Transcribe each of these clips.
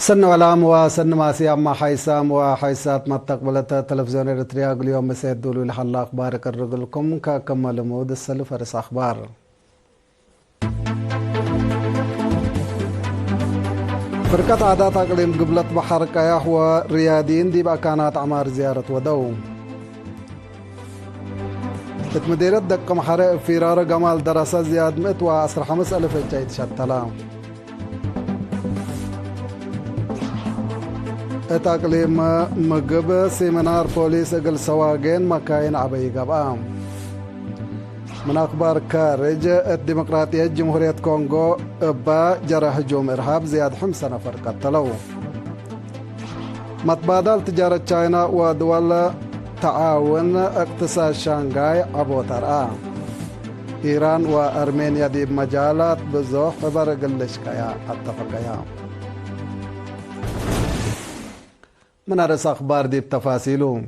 سن علام وسن ماسي أما حيسام وحيسات ما تقبلت تلفزيون إريتريا اليوم مسيد دولو لحلا أخبار كرقلكم ككمل مود السلف فرس أخبار. فرقة عادات أقليم قبلت بحر كياح وريادين دي بأكانات عمار زيارة ودو. مديرة دقة محرق فيرار جمال دراسة زياد 115,000 جيد شتلام. اتاقليم مقب سيمينار بوليس اقل سواقين مكاين عبي قبام. من اخبار كارج الديمقراطية جمهورية كونغو ابا جرى هجوم ارهاب زياد 5 نفر قتلوا. متبادل تجارة تشاينا ودول تعاون اقتصاد شانغاي عبو ترآ. ايران وارمينيا دي مجالات بزوح برقلش كيا اتفقيا. من أرس أخبار ديب تفاصيله.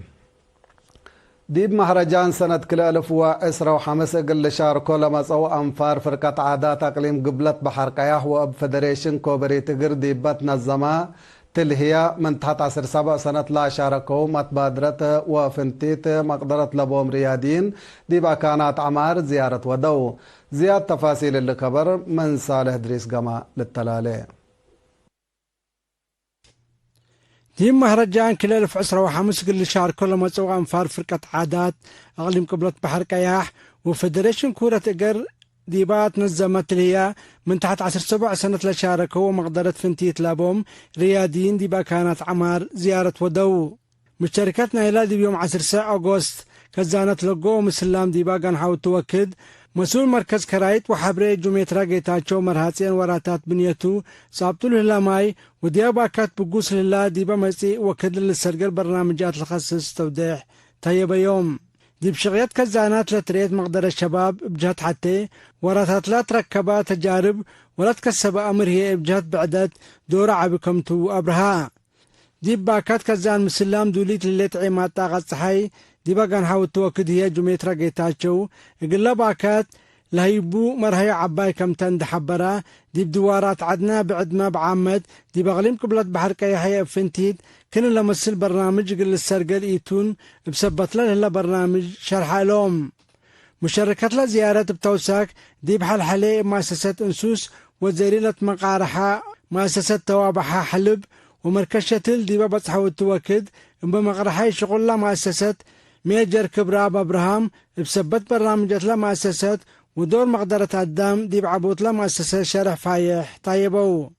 ديب مهرجان سنة كل 1015 قل شاركو لما صو أنفار فرقة عادات أقليم قبلت بحر قياح وأب فدريشن كوبري تقر ديبت نظمة تلهية من تحت 17 سنة لا شاركو متبادرة وفنتيت مقدرة لبوم ريادين ديبا كانت عمار زيارة ودو. زياد تفاصيل اللي كبر من صالح دريس قما للتلالي. ديم مهرجان كل 1015 قل شهر كل ما تسوى أنفار فرقة عادات أقليم قبلة بحر كياح وفدريشن كورة إقر ديبات نظمت ليا من تحت 17 سنة لشاركوا ومقدرة فنتيت لابوم ريادين ديبا كانت عمار زيارة ودو. مشاركتنا إلى دي بيوم 10 أغسطس كزانت لقو مسلام ديبا كان حاول توكد مسؤول مركز كرايت وحبري جميترا جيتاتشو مرهاتين وراتات بنيتو صابتو لهلاماي وديابا كات بقوس لله ديبا مسي وكد للسرقل برنامجات الخصص توديح طيب يوم ديب شغيات كزانات لتريد مقدر الشباب بجهات حتى وراتات لا تركبا تجارب ولا تكسب أمر هي بجهات بعدت دورة عبكمتو أبرها. ديب باكات كزان مسلام دوليت اللي تعيمات طاقة صحي ديبا كان حاول توكد هي جميترا جيتاتشو إقلا باكات لهيبو مرهي عباي كم تند حبرا ديب دوارات عدنا بعد ما بعمد ديب أغليم قبلت بحر كيحيى فنتيد كنا لمسل برنامج قل السرقل إيتون بسبت له برنامج شرح لهم مشاركت له زيارة بتوساك ديب حل حلي مؤسسة أنسوس وزيريلة مقارحة مؤسسة توابحة حلب ومركشتل ديبا بتصحو توكد بمقرحي شغل لا مؤسسة ميجر كبراب أبراهام بسبت برنامجات لا مؤسسات ودور مقدرة الدام ديب عبوت لا مؤسسة شرح فايح طيبو.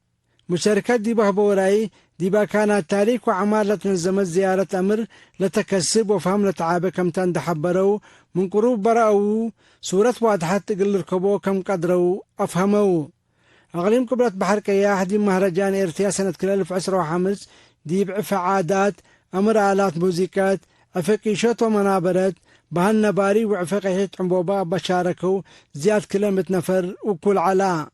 مشاركات ديبا هبوراي ديبا كانت تاريخ وعمار لتنظمت زيارة أمر لتكسب وفهم لتعابة كم تندحبرو من قروب برأو صورة واضحة تقل ركبو كم قدرو أفهمو. أغليم كبرت بحر كياح ديب مهرجان إرتيا سنة كل 1015 ديب عفا عادات أمر آلات موزيكات عفقيشات ومنابرات بهالنباري وعفقيشات عمبوبا بشاركو زياد كلمة نفر وكل علاء.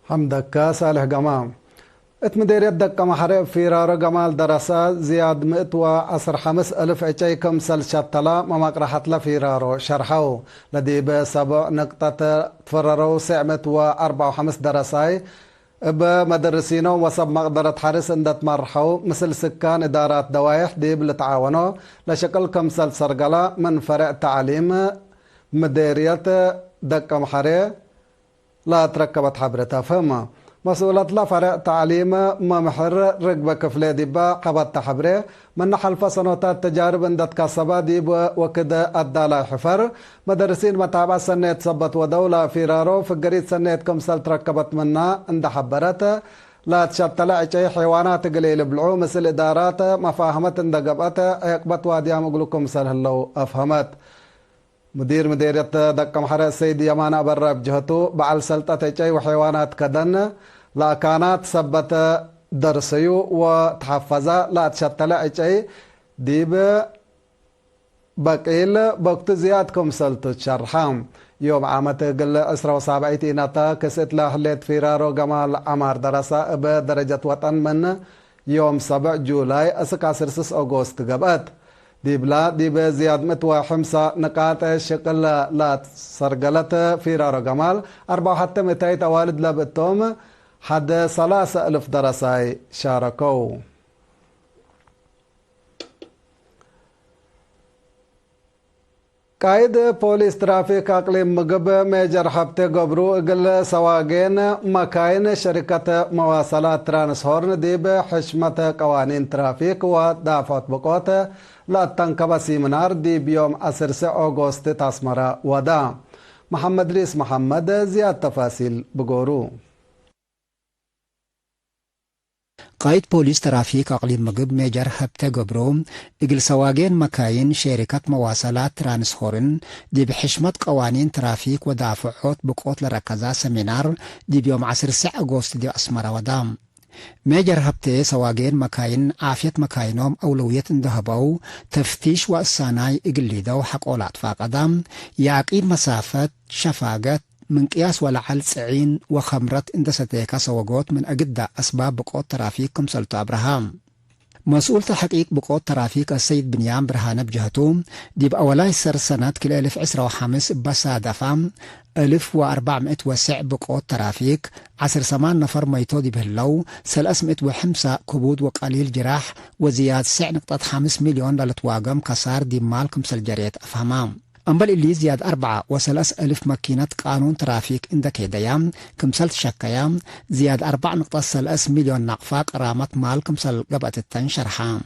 حمدك صالح قمام. اتمدير يدك محرق فيرار جمال دراسة زياد 115,000 عجي كمسل شتلا ممقرحت لفيرارو شرحو لدي بسبع نقطة تفررو 754 دراساي بمدرسينو وصب مقدرة حارس اندت مرحو مثل سكان إدارات دوايح ديب لتعاونو لشكل كمسل سرقلا من فرع تعليم مديرية دقة محرق لا تركبت حبرتها فهمة مسؤولة لا فرع تعليم ممحر رقبة كفلة ديبا قبضت حبره من نحل فصنوتات تجارب اندت كاسبا ديب وكدا الدالا حفر مدرسين متابعة سنة صبت ودولة فيرارو فقريد سنة كمسل تركبت منا اند حبرت لا تشتلا عشي حيوانات قليل بلعو مثل إدارات مفاهمة اندقبت اقبت واديها مقلوكم سل هلو أفهمت. مديرية دقة محرق السيد يمانا برا بجهتو بعل سلطة عشي وحيوانات كدن لا كانت سبت درسيو وتحفظا لا تشتلا عشي ديب بقيل بوقت زيادكم سلطة شرحام يوم عامت قل 17 نتا كست لحليت فيرارو جمال عمار دراسة بدرجة وطن من يوم 7 جولاي اسكا 6 أغسطس قبات ديبلا ديب زياد متوا حمسة نقاط شكل لا سرقلت فيرارو جمال 4 حتى متايت والد لابتوم حد 3000 درساي شاركوا. قائد بوليس ترافيك أقليم مقب ميجر حبتي قبرو اقل سواقين مكاين شركة مواصلات ترانسهورن دي بحشمة قوانين ترافيك ودافعت بقوت لا تنكب سيمنار دي بيوم 10 أغسطس تاسمرا ودا. محمد ريس محمد زياد تفاصيل بقورو. قائد بوليس ترافيك أقليم مقب ميجر هبتا قبرو إقل سواقين مكاين شركة مواصلات ترانسهورن دي بحشمة قوانين ترافيك ودافعات بقوت لركزا سمينار دي بيوم 10 أغسطس دي أسمرا ودام. ميجر هبتي سواقين مكاين عافية مكاينهم أولوية اندهبو تفتيش وأساناي إقليدو حقولات فاقدام يعقيد مسافة شفاقات من قياس ولعل سعين وخمرت اندستيكا سواقوت من أجد أسباب بقوت ترافيك كمسلطة أبراهام. مسؤول تحقيق بقوت ترافيك السيد بنيام برهان بجهتهم دي بأولاي سر سنة كل 1015 بسادفام 1400 وسع بقوت ترافيك 10 نفر ميتو دي بهلو 305 كبود وقليل جراح وزياد سع نقطة 5 مليون للتواقم كسار دي مالكم سلجريت أفهمام. أمبل اللي زياد 4,300 ماكينة قانون ترافيك عندك ديام كمسلت شكايام زياد 4.3 مليون نقفة قرامة مال كمسل قبأة التنشرحام.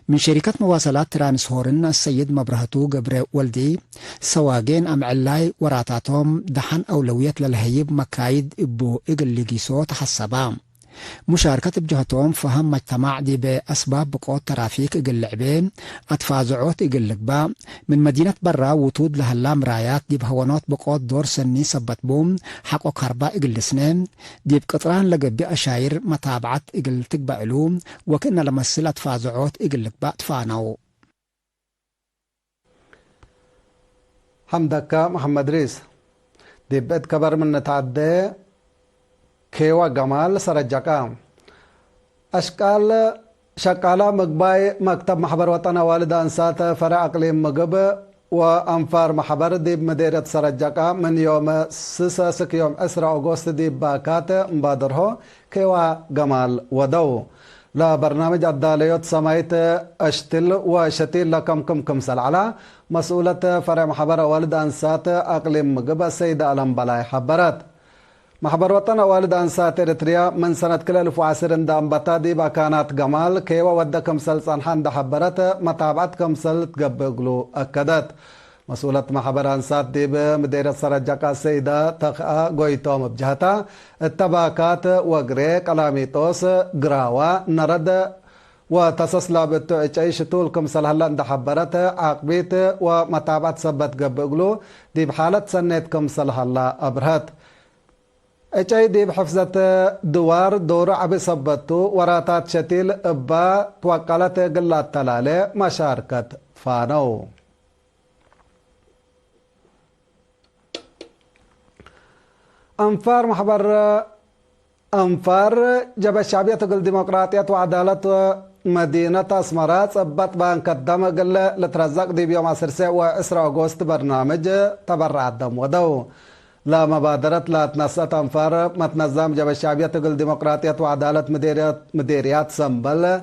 من شركة مواصلات ترانسهورن السيد مبرهتو قبر ولدي سواقين أم علاي وراتاتهم دحن أولوية للهيب مكايد إبو إقل لقيسو تحسبام. مشاركة بجهتهم فهم مجتمع دي بأسباب بقوت ترافيك إقل لعبين أتفازعوت إقل لقبا من مدينة برا وطود لهالام رايات دي بهوانات بقوت دور سني سبت بوم حقو كربا إقل لسنين دي بقطران لقب أشاير متابعة إقل تقبا علوم وكنا لمسل أتفازعوت إقل لقبا تفانو. حمدك محمد ريس دي بيت كبر من نتعدي كيوا جمال سرجاكا أشكال شكالا مقباي مكتب محبر وطن والد أنسات فرع أقليم مقب وأنفار محبر دي بمديرة سرجاكا من يوم سك يوم 10 أغسطس دي باكات مبادره كيوا جمال ودو لا برنامج الداليوت سمايت أشتل وشتيل لكم كم سلعلا مسؤولة فرع محبر والد أنسات أقليم مقب السيدة ألم بلاي حبرت. محبر وطن والد أنسات إريتريا من سنة كل 2010 دام بتادي بكانت جمال كيوا ودى كمسل صنحان دحبرت متابعت كمسل تقبقلو أكدت. مسؤولة محبر أنسات دي بمديرة سرجاكا السيدة تخا قويتوم بجهتا التباكات وقري قلاميتوس قراوة نرد وتصصلا بتعيش طول كمسل هلان دحبرت عقبيت ومتابعت سبت قبقلو دي بحالة سنة كمسل هلا أبرهت. اچاي دي بحفظة دوار دور عبي صبتو وراتات شتيل ابا توقلت قلات تلالي مشاركة فانو. أنفار جب الشعبية تقول ديمقراطية وعدالة مدينة أسمرات صبت بان قدم قل لترزق دي بيوم 10 أغسطس برنامج تبرع الدم ودو لا مبادرة لا تنسط أنفار متنظم جب الشعبية تقول ديمقراطية وعدالة مديريات سنبل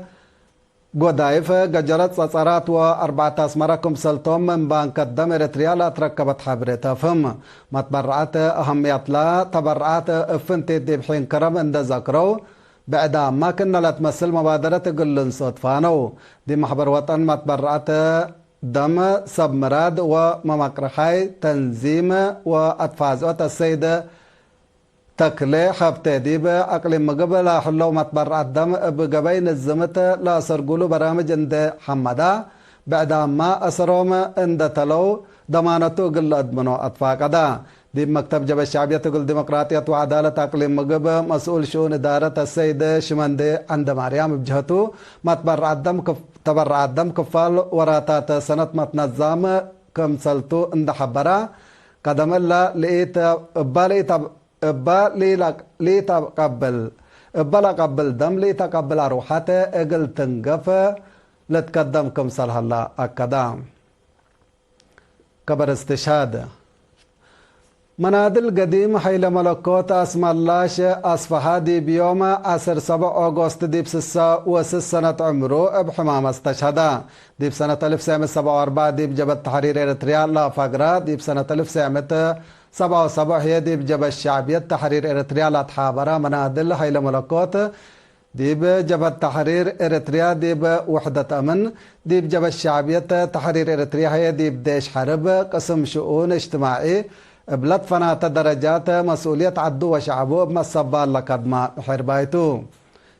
قدايف قجرت صصرات و4 أسمركم سلطوم من بانك الدم إريتريا لا تركبت حبرتها فهم متبرعات أهمية لا تبرعات افنتي دي بحين كرم اند ذكروا بعد ما كنا لا تمثل مبادرة قلن صدفانو دي محبر وطن متبرعات دم سبمراد وممقرحي تنظيم وأتفازوت السيدة تكلي حبتي دي بأقليم مقبل حلو متبرع الدم بقبين الزمت لا سرقلو برامج عند حمدا بعد ما أسروم عند تلو ضمانتو قل أدمنو أطفاقدا دي مكتب جب الشعبية تقول ديمقراطية وعدالة أقليم مقب مسؤول شؤون إدارة السيد شمندي عند مريم بجهتو متبرع الدم تبرع الدم كفال وراتات سنة متنظم كم سلتو عند حبرا قدم الله لقيت لي تقبل ابلا قبل دم لي تقبل روحته اقل تنقف لتقدم كم صلح الله اكدام كبر استشهاد منادل قديم حيل ملكوت اسم اللاش أصفها دي بيوم 7 أغسطس دي بسسة وسس سنة عمره بحمام استشهدا دي بسنة 1947 دي بجبهة تحرير إريتريا لا فقرة دي بسنة 1977 هي دي بجبهة الشعبية تحرير إريتريا لا تحابرة منادل حيل ملكوت دي بجبهة تحرير إريتريا دي بوحدة أمن دي بجبهة الشعبية تحرير إريتريا هي دي بديش حرب قسم شؤون اجتماعي بلد فنات درجات مسؤولية عدو وشعبه بمصبال لقدمة حربايتو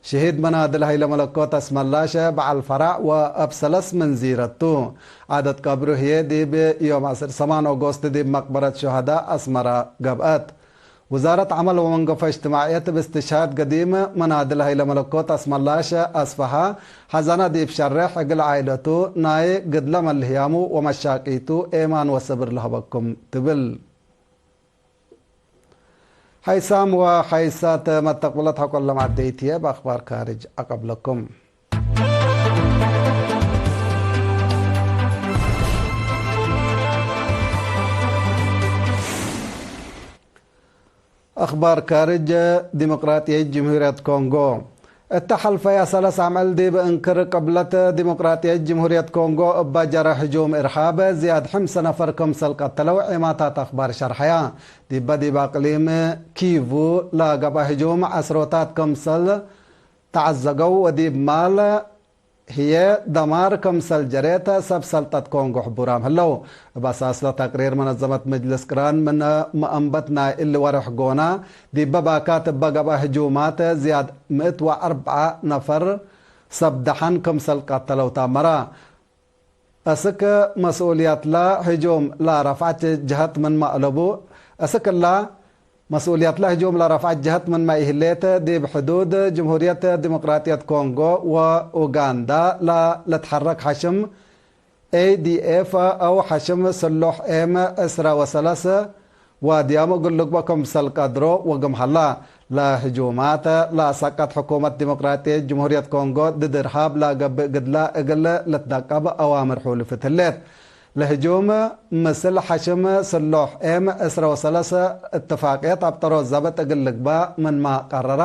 شهيد منادل هاي لملكوت اسم الله بعل الفرع وابسلس من زيرتو عدد قبره هي دي بيوم 8 أغسطس دي بمقبرة شهداء أسمرة قبقات وزارة عمل ومنقفة اجتماعية باستشهاد قديم منادل هاي لملكوت اسم الله أصفها حزنة دي بشرح اقل عائلتو ناي قد لما الهيامو ومشاقيتو ايمان وصبر لهبكم تبل حيسام وحيسات ما تقبلتها كل معديتية بأخبار خارج أقبلكم أخبار خارج ديمقراطية جمهورية كونغو التحالف يا سلس عمل دي بانكر قبلت ديمقراطية جمهورية كونغو بجرى هجوم إرهاب زياد 5 نفر كمسل قتلوا عماتات أخبار شرحيا دي بدي باقليم كيفو لا قبا هجوم عسروتات كمسل تعزقوا ودي مال هي دمار كمسل جريتا سب سلطة كونغو حبورام هلو باساس تقرير منظمة مجلس كران من مأنبتنا اللي ورح قونا دي بباكات بقبا هجومات زياد 104 نفر سبدحن كمسل قتلوا تامرا أسك مسؤوليات لا هجوم لا رفعت جهت من مقلبو أسك لا مسؤوليات له هجوم لرفع جهت من ما إهليت دي بحدود جمهورية ديمقراطية كونغو وأوغندا لا لتحرك حشم ADF أو حشم سلوح إم إسرا وسلاسة وديامو قلق بكم سلقادرو وقمحلا لا هجومات لا سقط حكومة ديمقراطية جمهورية كونغو ضد إرهاب لا قد لا إقل لتدقب أوامر حلفة الليل لهجوم مثل حشم سلوح ام اسرا وسلاسة اتفاقيات ابطرو الزبط اقلق با من ما قرر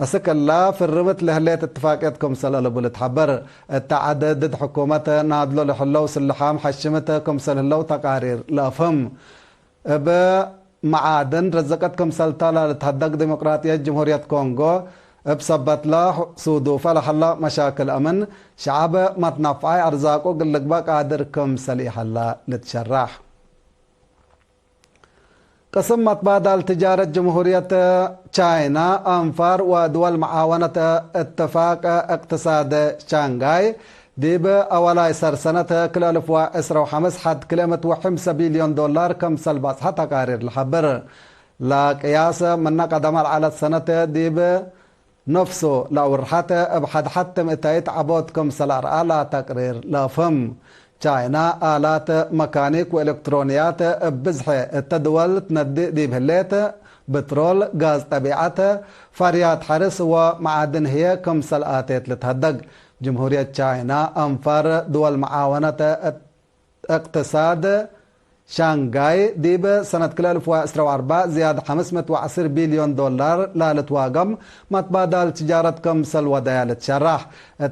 اسك الله في الرمت لهليت اتفاقيات كمسل الابو لتحبر التعدد ضد حكومة نادلو لحلو سلحام حشمت كمسل اللو تقارير لافهم بمعادن رزقت كمسل تالا لتهدق ديمقراطية جمهورية كونغو بسبت له صدوفة لحلا مشاكل أمن شعب ما تنفعي أرزاقه قلق با قادر كم سليح الله لتشرح قسم متبادل التجارة جمهورية تشاينا أنفار ودول معاونة اتفاق اقتصاد شانغاي ديب أولاي سنة كل 1015 حد كلمة $5 بليون كم سلباس حتى قارير الحبر لا قياس من قدم على السنة ديب نفسه لو رحت بحد حتى متايت عبودكم سلار على تقرير لا فم تشاينا آلات ميكانيك وإلكترونيات بزحة التدول تندي دي بهليت بترول غاز طبيعة فريات حرس ومعادن هي كم سلآتات لتهدق جمهورية تشاينا أنفر دول معاونة اقتصاد شانغاي ديب سنة 2014 زيادة $510 بليون لا لتواقم متبادل تجارة كمسل ودايا لتشرح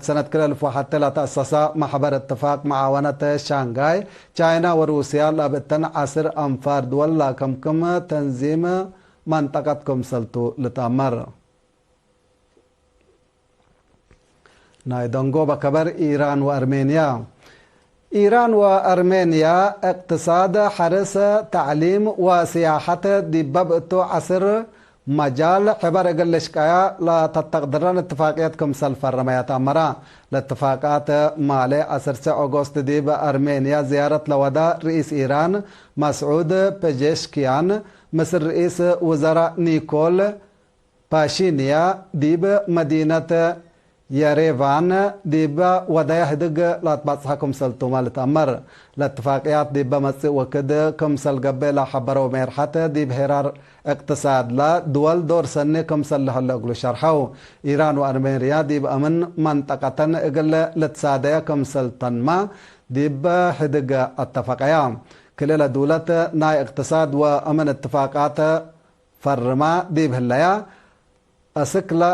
سنة 2001 تأسس محبر اتفاق معاونة شانغاي تشاينا وروسيا لابتن 10 أنفار دول لا كم تنظيم منطقة كمسلتو لتأمر نايدونغو بكبر إيران وأرمينيا إيران وأرمينيا اقتصاد حرس تعليم وسياحة دي ببقتو عصر مجال حبر قلشكايا لا تتقدران اتفاقيات كمسل فرميات أمرا لاتفاقات مالي 10 أغسطس دي بأرمينيا زيارة لودا رئيس إيران مسعود بيجيشكيان مصر رئيس وزراء نيكول باشينيا دي بمدينة يريفان ديبا ودايا هدق لا تبصها كمسل تومال تأمر لاتفاقيات ديبا مسي وكد كمسل قبل حبرو ميرحة ديب هرار اقتصاد لا دول دور سنة كمسل لحل اقلو شرحو إيران وأرمينيا ديب أمن منطقة اقل لتساديا كمسل تنما ديبا هدق اتفاقيا كللا دولة ناي اقتصاد وأمن اتفاقات فرما ديب هلايا أسكلا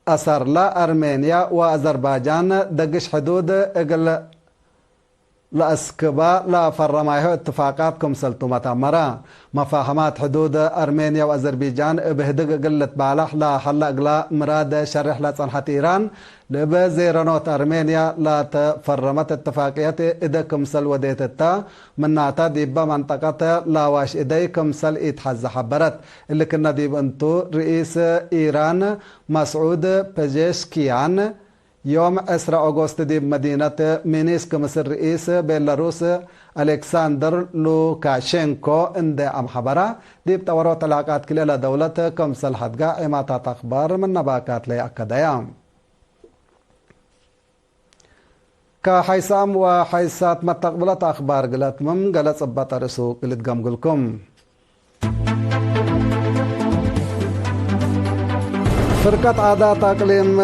أثر لا أرمينيا وأذربيجان دقش حدود اقل لأسكبا لا فرمايه اتفاقات كمسلتو متامرة مفاهمات حدود أرمينيا وأذربيجان بهدق قلة بالح لا حلا قلا مراد شرح لا صنحة إيران لبزيرانوت أرمينيا لا تفرمت اتفاقيات إذا كمسل وديتتا من نعتا ديبا منطقة لا واش إذا كمسل إتحز حبرت اللي كنا ديب انتو رئيس إيران مسعود بزيشكيان يوم 10 أغسطس دي مدينة مينسك مصر رئيس بيلاروس ألكسندر لوكاشينكو عند أم خبرة دي بتورط علاقات كلا دولة كمسل حدقا إماتات أخبار من نباكات لي أكدايام كحيسام وحيسات متقبلة أخبار قلت من قلت صبات رسوك اللي تقمقلكم فرقة عادات أقليم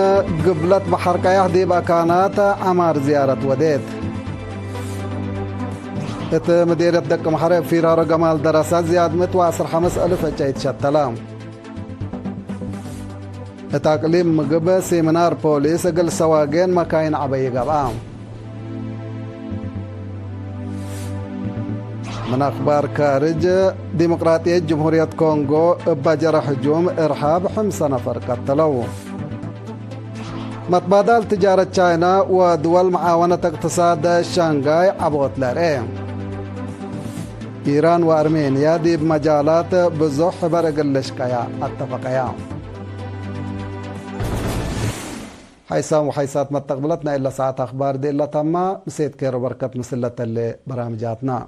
قبلت بحر كيح دي بأكانات عمار زيارة وديت مديرة دك محرب في رارو جمال دراسات زياد متواصر 5000 جيد شتلام تقليم مقب سيمينار بوليس قل سواقين مكاين عبي قبام من أخبار كارج ديمقراطية جمهورية كونغو بجر هجوم إرهاب 5 نفر قتلوا متبادل تجارة تشاينا ودول معاونة اقتصاد شانغاي عبوت لارين إيران وأرمينيا دي بمجالات بزوح برقلشكايا اتفقيا حيسام وحيسات ما تقبلتنا إلا ساعة أخبار دي إلا تما مسيت كيرو بركة مسلة اللي برامجاتنا